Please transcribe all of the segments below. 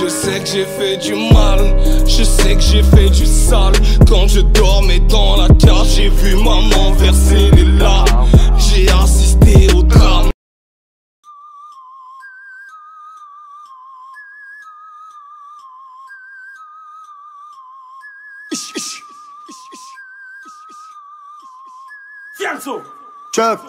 Je sais que j'ai fait du mal, je sais que j'ai fait du sale. Quand je dormais dans la cage, j'ai vu maman verser les larmes. J'ai assisté au drame. Chuck,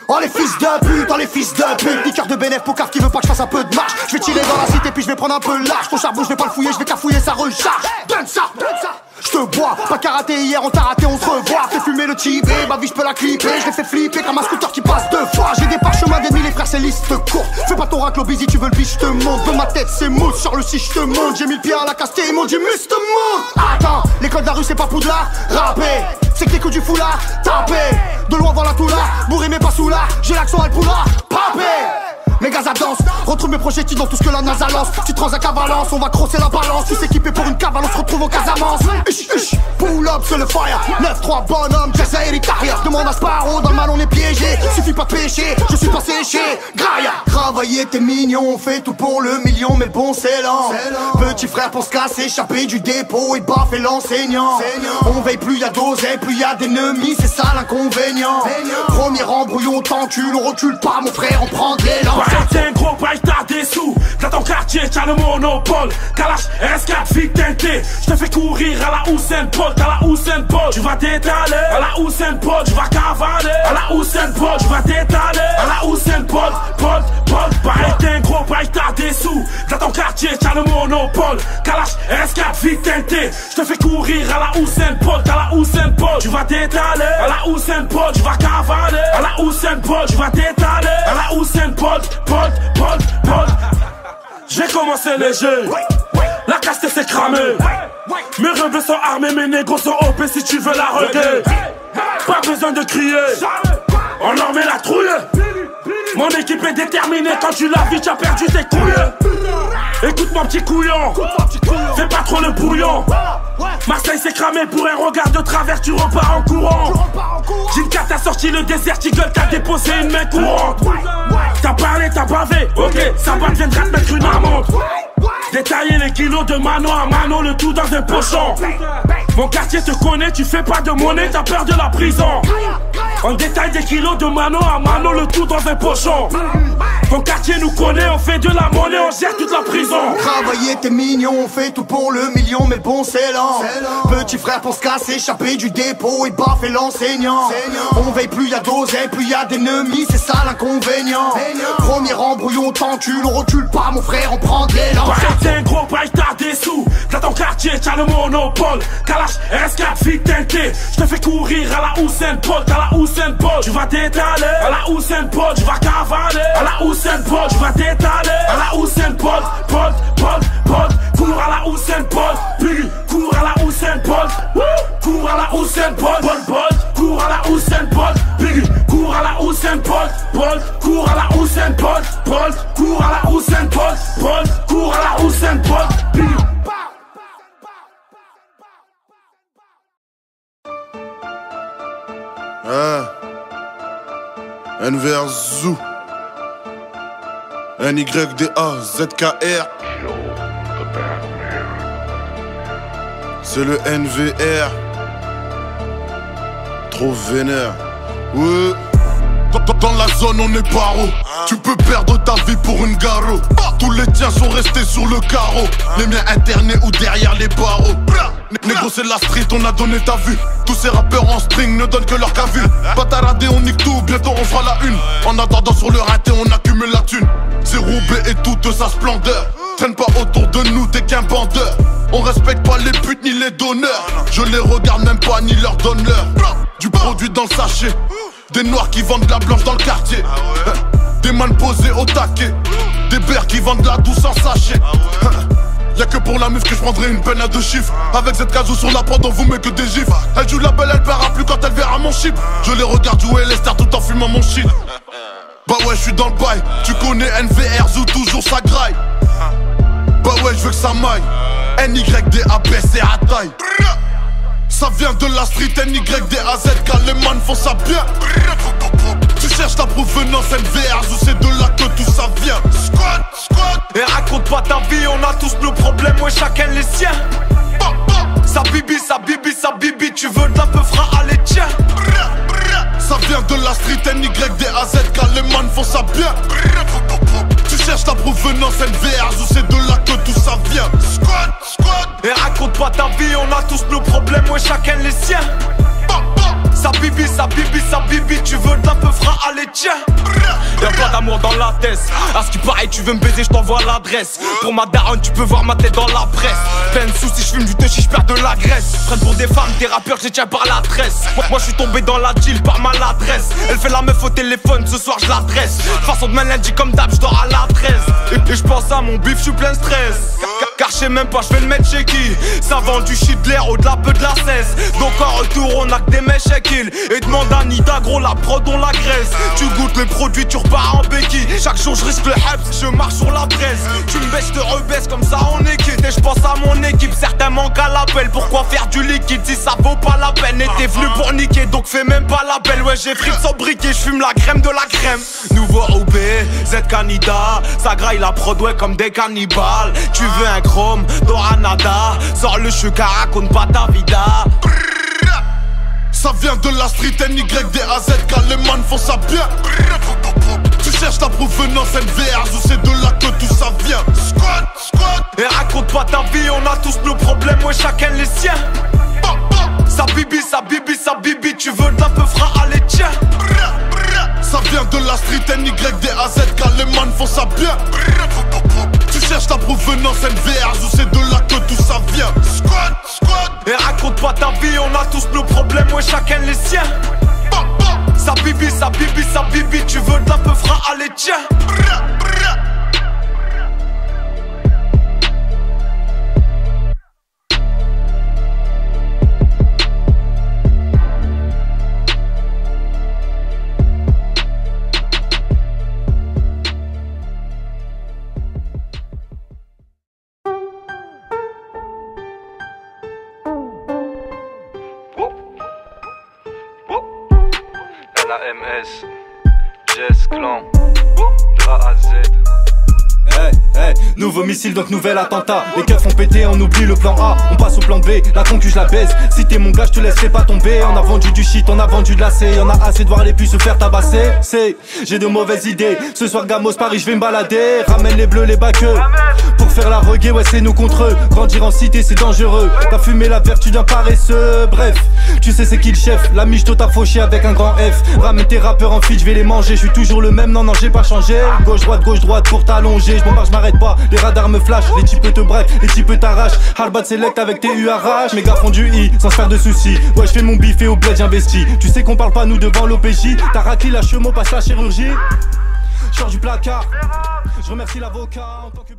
oh les fils de pute, oh les fils de pute. Niqueur de bénéf, Pocard qui veut pas que je fasse un peu de marche. Je vais tirer dans la cité puis je vais prendre un peu large. Ton charbon je vais pas le fouiller, je vais te la fouiller, ça recharge. Donne ça, donne ça. Je te bois, pas karaté hier, on t'a raté, on se revoit. Fais fumer le tibé, ma vie je peux la clipper. Je l'ai fait flipper comme un scooter qui passe 2 fois. J'ai des parchemins d'ennemis, les frères c'est liste courte. Fais pas ton raclo busy, tu veux le biche, je te monte. De ma tête c'est mousse, sur le 6 je te monte. J'ai mis le pied à la castille, ils m'ont dit mus te monte. Attends, l'école de la rue c'est pas Poudlard, rapper. C'est que les coups du foulard, taper. De loin voir la toula, bourré mais pas sous là. J'ai l'accent à le poula, papé. Mes gaz à danse, retrouve mes projectiles dans tout ce que la NASA lance. Tu transac à Valence, on va crosser la balance. Tu s'équiper pour une cavale, on se retrouve au Casamance. Pull up sur le fire, 9-3 bonhomme, Jessa et l'Italia. Demande à Sparrow, dans le mal on est piégé. Suffit pas de pécher, je suis pas séché. Graia, travailler t'es mignon, on fait tout pour le million, mais bon c'est lent. Petit frère pour se casser, échapper du dépôt et baffer l'enseignant. On veille plus y'a d'oseille, plus y'a d'ennemis, c'est ça l'inconvénient. Premier embrouillon, on t'encule, on recule pas mon frère, on prend de l'élan. T'es un gros bail, t'as des sous. Dans ton quartier, t'as le monopole. Kalash, RS4, fit teinté. J'te fais courir à la Usain Bolt, à la Usain Bolt. Tu vas t'étaler. À la Usain Bolt, tu vas cavaler. À la Usain Bolt, tu vas t'étaler. À la Usain Bolt, Bolt. Pareil, t'es un gros bail, t'as des sous. Dans ton quartier, t'as le monopole. Kalash, RS4, fit teinté. J'te fais courir à la Usain Bolt, à la Usain Bolt. Tu vas t'étaler. À la Usain Bolt, tu vas cavaler. À la Usain Bolt, tu vas t'étaler. À la Usain Bolt. J'ai commencé léger, la casse s'est cramée. Mes rebelles sont armés, mes négros sont OP si tu veux la régler. Pas besoin de crier, on en met la trouille. Mon équipe est déterminée, quand tu la vis, tu as perdu tes couilles. Écoute mon petit couillon, fais pas trop le bouillon. Marseille s'est cramé pour un regard de travers, tu repars en courant. Jinka t'a sorti le désert, Eagle t'a déposé une main courante. T'as parlé, t'as bavé, ok, ça va viendra te mettre une amende. Détailler les kilos de mano à mano, le tout dans un pochon. Mon quartier te connaît, tu fais pas de monnaie, t'as peur de la prison. On détaille des kilos de mano à mano, le tout dans un pochon. Ton quartier nous connaît, on fait de la monnaie, on gère toute la prison. Travailler t'es mignon, on fait tout pour le million, mais bon c'est lent. Petit frère pour se casser, échapper du dépôt et baffer l'enseignant. On veille plus y'a d'oseille, plus y'a d'ennemis, c'est ça l'inconvénient. Premier embrouillon, on t'encule, on recule pas mon frère, on prend de l'élan. T'es un gros bail, t'as des sous. Dans ton quartier, t'as le monopole. Kalash, RS4, fit teinté. J'te fais courir à la Usain Bolt, à la Usain Bolt. Tu vas t'étaler. À la Usain Bolt, tu vas cavaler. À la Usain Bolt, tu vas t'étaler. À la Usain Bolt, cours à la Usain Bolt. Biggie, cours à la Usain Bolt. Cours à la Usain Bolt, cours à la Usain Bolt. Biggie, cours à la Usain Bolt, cours à la Usain Bolt, cours à la Usain Bolt, cours à la Usain Bolt. Biggie. NVR Zoo NYDA ZKR. C'est le NVR. Trop vénère. Ouais. Dans la zone on est paro. Tu peux perdre ta vie pour une garo. Tous les tiens sont restés sur le carreau. Les miens internés ou derrière les barreaux. Négro c'est la street, on a donné ta vue. Tous ces rappeurs en string ne donnent que leur cavule. Pas taradé, on nique tout, bientôt on fera la une. En attendant sur le raté, on accumule la thune. C'est Roubaix et toute sa splendeur. Traîne pas autour de nous, t'es qu'un bandeur. On respecte pas les putes ni les donneurs. Je les regarde même pas ni leur donne l'heure. Du produit dans le sachet. Des noirs qui vendent de la blanche dans le quartier. Des man posés au taquet. Des bères qui vendent de la douce en sachet. Y'a que pour la meuf que je prendrai une peine à 2 chiffres. Avec cette casou sur la prod on vous met que des gifs. Elle joue la belle, elle paiera plus quand elle verra mon chip. Je les regarde jouer les stars tout en fumant mon shit. Bah ouais je suis dans le bail. Tu connais NVR Zoo, toujours ça graille. Bah ouais je veux que ça maille. NYDAB c'est à taille. Ça vient de la street NYDAZK. Les man font ça bien. Tu cherches ta provenance NVR Zoo, c'est de là que tout ça vient. Squat, squat, pas ta vie, on a tous nos problèmes, ouais chacun les siens. Sa bibi, sa bibi, sa bibi, tu veux de la peu fera, allez tiens. Ça vient de la street NYDAZ, car les man font ça bien. Tu cherches la provenance NVR, ou c'est de là que tout ça vient. Squad, squad. Et raconte pas ta vie, on a tous nos problèmes, ouais chacun les siens. Sa bibi, sa bibi, sa bibi, tu veux de la peu fera, allez tiens. Y'a pas d'amour dans la tête. À ce qui paraît, tu veux me baiser, je t'envoie l'adresse. Pour ma daronne, tu peux voir ma tête dans la presse. Plein de soucis, je fume du touchy, je perds de la graisse. Prennent pour des femmes, des rappeurs, je les tiens par la tresse. Moi je suis tombé dans la deal par maladresse. Elle fait la meuf au téléphone, ce soir je l'adresse. Façon de lundi comme d'hab, je dors à la 13. Et je pense à mon bif, je suis plein de stress. Car je sais même pas, je vais le mettre chez qui. Ça vend du shit de l'air au-delà peu de la cesse. Donc en retour, on a que des mecs chez kill. Et demande à Nida, gros, la prod, on la graisse. Tu goûtes le produit, tu repars en béquille. Chaque jour, je risque le hype, je marche sur la braise. Tu me baisses, je te rebaisse, comme ça on est quitte. Et je pense à mon équipe, certains manquent à l'appel. Pourquoi faire du liquide si ça vaut pas la peine? Et t'es venu pour niquer, donc fais même pas l'appel. Ouais, j'ai frites sans briquet, je fume la crème de la crème. Nouveau OB, ZK Nida, ça graille la prod, ouais, comme des cannibales. Tu veux un chrome, t'auras nada. Sors le chuka, raconte pas ta vida. Ça vient de la street NYDAZ, car les man font ça bien. Tu cherches la provenance NVR, ou c'est de là que tout ça vient. Squad, squad. Et raconte pas ta vie, on a tous nos problèmes, ouais chacun les siens. Sa bibi, sa bibi, sa bibi, tu veux de la peu fera, allez tiens. Ça vient de la street NYDAZ, car les man font ça bien. Tu cherches la provenance NVR, ou c'est de là que tout ça vient. Squad, squad. Et raconte pas ta vie, on a tous nos problèmes, ouais chacun les siens. Sa bibi, sa bibi, sa bibi, tu veux de la peu fera, allez tiens. LAMS, Jess Clan, de A à Z. Hey, hey, nouveau missile donc nouvel attentat. Les keufs ont pété, on oublie le plan A. On passe au plan B, la concu je la baise. Si t'es mon gars je te laisserai pas tomber. On a vendu du shit, on a vendu de la C. On a assez de voir les puces se faire tabasser. C'est, j'ai de mauvaises idées. Ce soir Gamos Paris je vais me balader. Ramène les bleus, les baqueux. Pour faire la reggae, ouais c'est nous contre eux. Grandir en cité c'est dangereux. T'as fumé la vertu d'un paresseux. Bref, tu sais c'est qui le chef. La michto t'a fauché avec un grand F. Ramène tes rappeurs en feat, je vais les manger. Je suis toujours le même, non non j'ai pas changé. Gauche droite pour t'allonger. Je m'embarque, je m'arrête pas, les radars me flashent. Les types te braquent, les types t'arrachent. Hardbat select avec tes URH. Mes gars font du I, sans se faire de soucis. Ouais je fais mon bif et au bled j'investis. Tu sais qu'on parle pas nous devant l'OPJ. T'as raclé la chemo, passe la chirurgie. Je sors du placard. Je remercie l'avocat en tant que